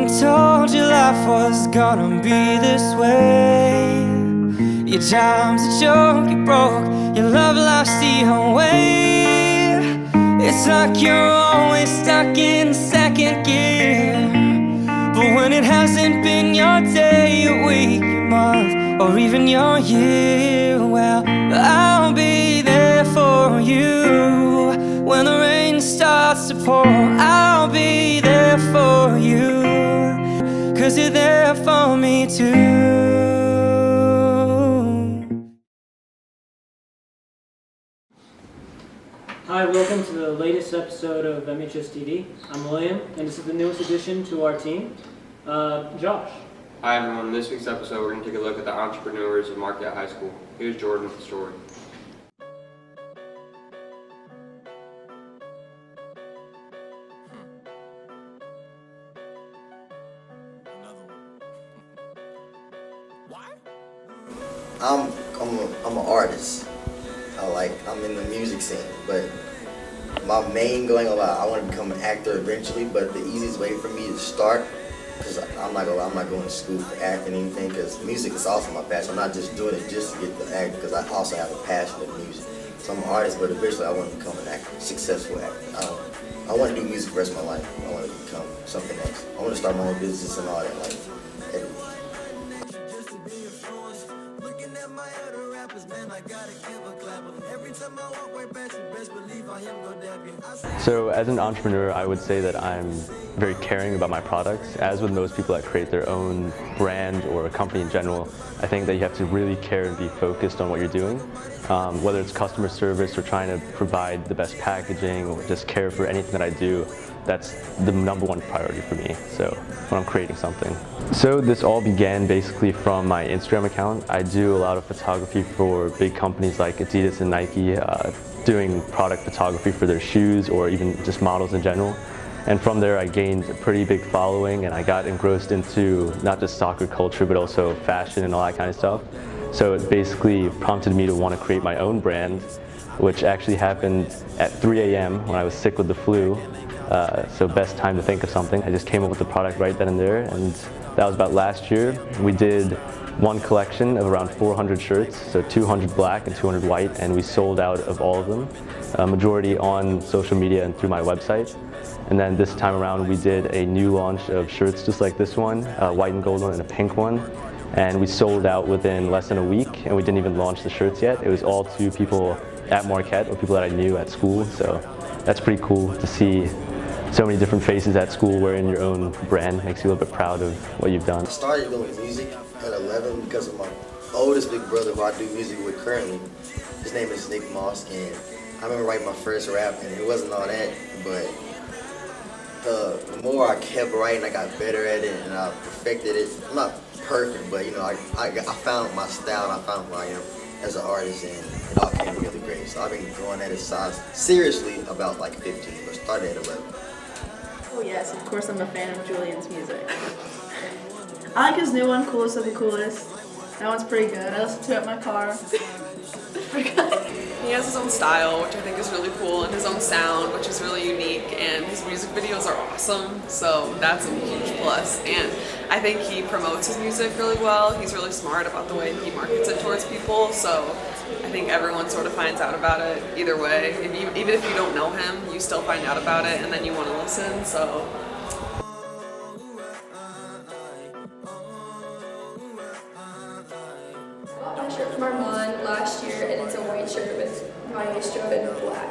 been told your life was gonna be this way. Your job's a joke, you broke, your love life's the way. It's like you're always stuck in second gear. But when it hasn't been your day, your week, your month, or even your year, well, I'll be there for you. When the rain starts to pour, I'll be there for you, 'cause you're there for me too. Hi, welcome to the latest episode of MHSTD. I'm William, and this is the newest addition to our team, Josh. Hi everyone, in this week's episode we're going to take a look at the entrepreneurs of Marquette High School. Here's Jordan with the story. I'm an artist. I'm in the music scene, but my main going I want to become an actor eventually. But the easiest way for me to start, because I'm not going to school for acting or anything, because music is also my passion. I'm not just doing it just to get the act, because I also have a passion of music. So I'm an artist, but eventually I want to become an actor, successful actor. I want to do music the rest of my life. I want to become something else. I want to start my own business and all that, like everything. So as an entrepreneur, I would say that I'm very caring about my products. As with most people that create their own brand or a company in general, I think that you have to really care and be focused on what you're doing. Whether it's customer service or trying to provide the best packaging or just care for anything that I do, that's the #1 priority for me, so when I'm creating something. So this all began basically from my Instagram account. I do a lot of photography for big companies like Adidas and Nike, doing product photography for their shoes or even just models in general. And from there I gained a pretty big following, and I got engrossed into not just soccer culture but also fashion and all that kind of stuff. So it basically prompted me to want to create my own brand, which actually happened at 3 a.m. when I was sick with the flu. So best time to think of something. I just came up with the product right then and there, and that was about last year. We did one collection of around 400 shirts, so 200 black and 200 white, and we sold out of all of them, majority on social media and through my website. And then this time around we did a new launch of shirts just like this one, a white and gold one and a pink one, and we sold out within less than a week, and we didn't even launch the shirts yet. It was all to people at Marquette or people that I knew at school, so that's pretty cool to see so many different faces at school wearing your own brand. Makes you a little bit proud of what you've done. I started doing music at 11 because of my oldest big brother who I do music with currently. His name is Nick Moss, and I remember writing my first rap, and it wasn't all that, but the more I kept writing, I got better at it, and I perfected it. I'm not perfect, but you know, I found my style, and I found who I am as an artist, and it all came together great. So I've been going at it seriously about like 15, but started at 11. Oh yes, of course I'm a fan of Julian's music. I like his new one, Coolest of the Coolest. That one's pretty good. I listen to it in my car. He has his own style, which I think is really cool, and his own sound, which is really unique, and his music videos are awesome, so that's a huge plus. And I think he promotes his music really well. He's really smart about the way he markets it towards people, so I think everyone sort of finds out about it either way. Even if you don't know him, you still find out about it, and then you want to listen, so. I bought a shirt from Armand last year, and it's a white shirt with my strip in black.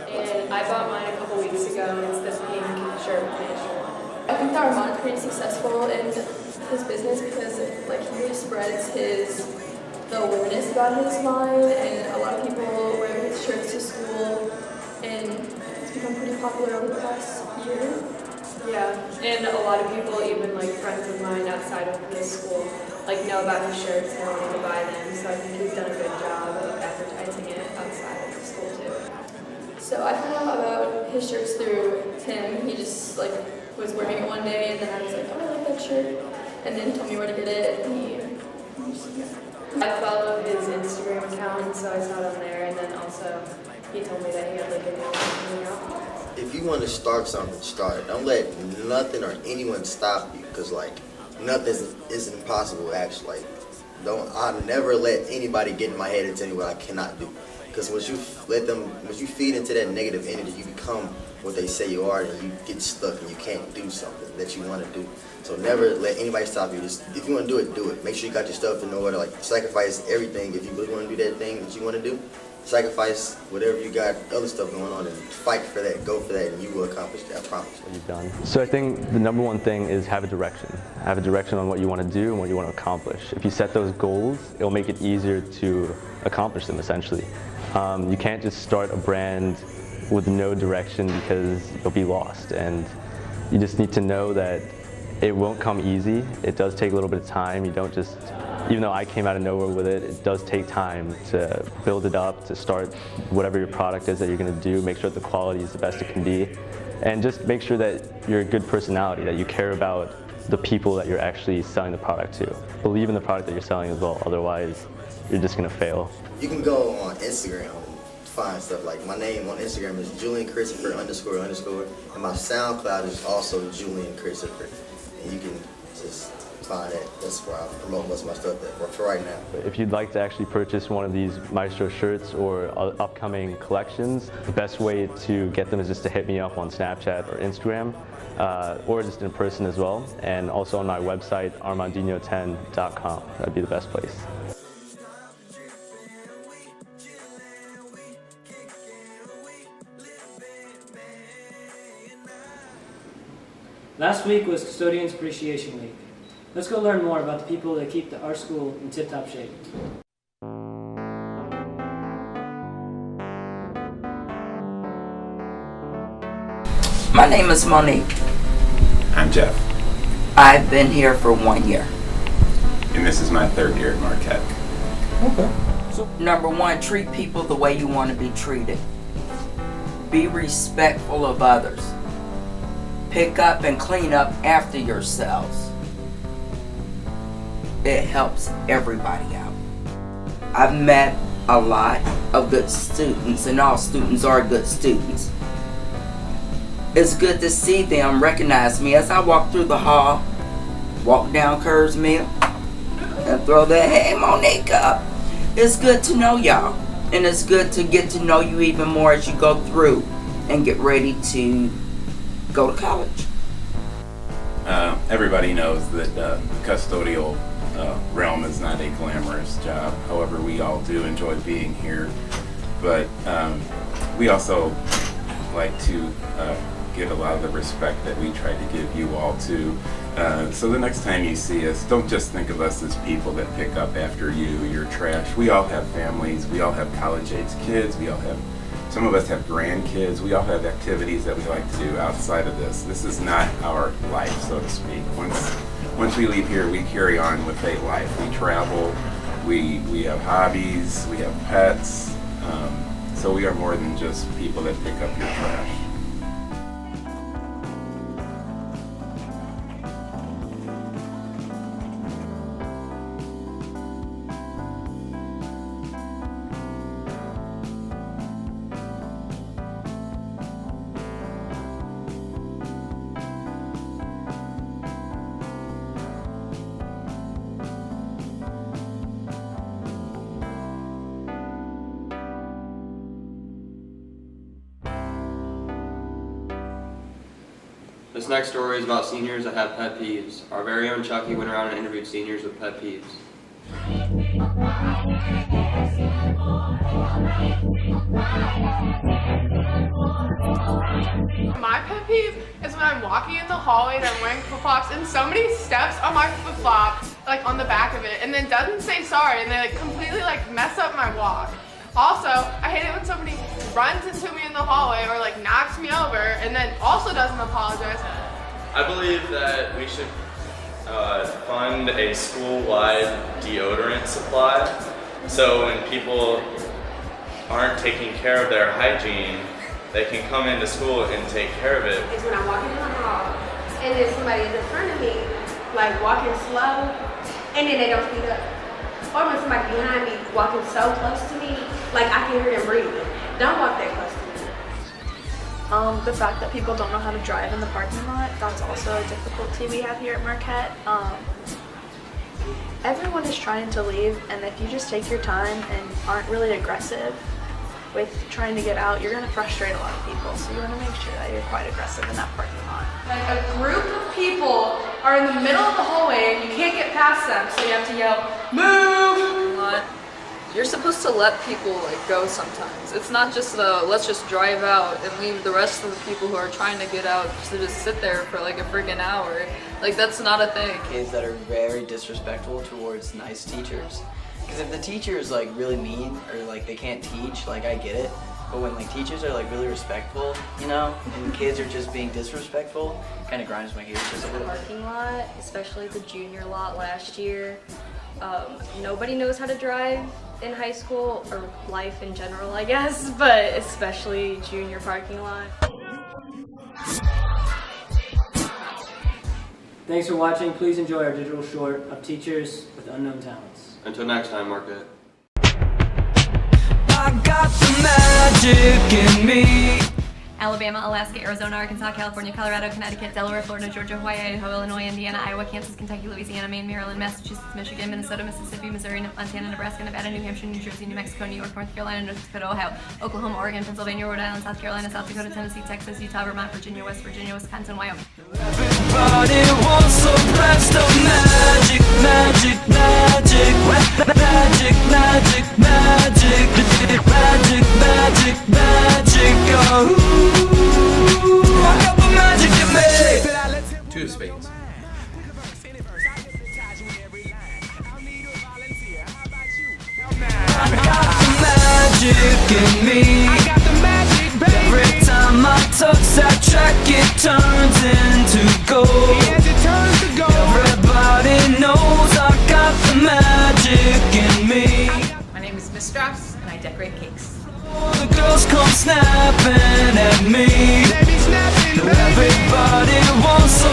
And I bought mine a couple weeks ago, and it's the pink shirt with my strip. I think that Armand's pretty successful in his business because like he really spreads the awareness about his line, and a lot of people wear his shirts to school, and it's become pretty popular over the past year. Yeah, and a lot of people, even like friends of mine outside of this school, like know about his shirts and wanting to buy them, so I think he's done a good job of advertising it outside of the school too. So I found out about his shirts through him. He just like was wearing it one day, and then I was like, oh, I like that shirt, and then he told me where to get it, and I follow his Instagram account, so I saw it on there, and then also he told me that he had like a new one coming out. if you want to start something, start it. Don't let nothing or anyone stop you, because like nothing is impossible. Actually, like I never let anybody get in my head and tell me what I cannot do. Because once you feed into that negative energy, you become what they say you are, and you get stuck and you can't do something that you want to do. So never let anybody stop you. Just, if you want to do it, do it. Make sure you got your stuff in order. Like sacrifice everything if you really want to do that thing that you want to do. Sacrifice whatever you got, other stuff going on, and fight for that. Go for that, and you will accomplish that. I promise. What you've done. So I think the number one thing is have a direction. Have a direction on what you want to do and what you want to accomplish. If you set those goals, it'll make it easier to accomplish them. Essentially, you can't just start a brand with no direction because you'll be lost. And you just need to know that it won't come easy. It does take a little bit of time. You don't just, even though I came out of nowhere with it, it does take time to build it up, to start whatever your product is that you're going to do. Make sure that the quality is the best it can be. And just make sure that you're a good personality, that you care about the people that you're actually selling the product to. Believe in the product that you're selling as well, otherwise you're just going to fail. You can go on Instagram and find stuff like my name on Instagram is Julian Christopher __, and my SoundCloud is also Julian Christopher. And you can just find it. That's where I promote most of my stuff for right now. If you'd like to actually purchase one of these Maestro shirts or upcoming collections, the best way to get them is just to hit me up on Snapchat or Instagram, or just in person as well. And also on my website, armandino10.com. That'd be the best place. Last week was Custodians Appreciation Week. Let's go learn more about the people that keep our school in tip-top shape. My name is Monique. I'm Jeff, I've been here for 1 year. and this is my 3rd year at Marquette. Number one, treat people the way you want to be treated. Be respectful of others. Pick up and clean up after yourselves. It helps everybody out. I've met a lot of good students, and all students are good students. It's good to see them recognize me as I walk through the hall, walk down Curves Mill, and throw the "Hey Monique" up. It's good to know y'all, and it's good to get to know you even more as you go through and get ready to go to college. Everybody knows that the custodial realm is not a glamorous job. However, we all do enjoy being here, but we also like to get a lot of the respect that we try to give you all too. So the next time you see us, don't just think of us as people that pick up after you, your trash. We all have families, we all have college-age kids, some of us have grandkids, we all have activities that we like to do outside of this. This is not our life, so to speak. Once we leave here, we carry on with a life. We travel, we have hobbies, we have pets, so we are more than just people that pick up your trash. This next story is about seniors that have pet peeves. Our very own Chucky went around and interviewed seniors with pet peeves. My pet peeve is when I'm walking in the hallway and I'm wearing flip-flops and somebody steps on my flip-flop, like on the back of it, and then doesn't say sorry, and they like completely like mess up my walk. Also, I hate it when somebody runs into me in the hallway or like knocks me over and then also doesn't apologize. I believe that we should fund a school-wide deodorant supply, so when people aren't taking care of their hygiene, they can come into school and take care of it. It's when I'm walking in the hall and then somebody is in front of me, like walking slow, and then they don't speed up. Or when somebody behind me walking so close to me, like I can hear them breathing. Don't walk that close to me. The fact that people don't know how to drive in the parking lot, that's also a difficulty we have here at Marquette. Everyone is trying to leave, and if you just take your time and aren't really aggressive with trying to get out, you're going to frustrate a lot of people. So you want to make sure that you're quite aggressive in that parking lot. Like a group of people are in the middle of the hallway and you can't get past them, so you have to yell, "Move!" You're supposed to let people go sometimes. It's not just let's just drive out and leave the rest of the people who are trying to get out to just sit there for a freaking hour. That's not a thing. Kids that are very disrespectful towards nice teachers. Because if the teacher is really mean or they can't teach, I get it. But when teachers are really respectful, and kids are just being disrespectful, kind of grinds my gears just a The little. parking lot, especially the junior lot last year, nobody knows how to drive in high school, or life in general, I guess, but especially junior parking lot. Thanks for watching. Please enjoy our digital short of Teachers with Unknown Talents. Until next time, Marquette. I got the magic in me. Alabama, Alaska, Arizona, Arkansas, California, Colorado, Connecticut, Delaware, Florida, Georgia, Hawaii, Idaho, Illinois, Indiana, Iowa, Kansas, Kentucky, Louisiana, Maine, Maryland, Massachusetts, Michigan, Minnesota, Mississippi, Missouri, Montana, Nebraska, Nevada, New Hampshire, New Jersey, New Mexico, New York, North Carolina, North Dakota, Ohio, Oklahoma, Oregon, Pennsylvania, Rhode Island, South Carolina, South Dakota, Tennessee, Texas, Utah, Vermont, Virginia, West Virginia, Wisconsin, Wyoming. Everybody wants a blast of magic, magic, magic, magic, magic, magic, magic, magic, magic, oh, I got the magic in me. Two of spades. I got the magic in me. I got the magic, baby. Every time I touch that track, it turns into gold. Yes, it turns to gold. Everybody knows I got the magic in me. My name is Miss Straps, and I decorate cakes. All the girls come snapping at me. Everybody wants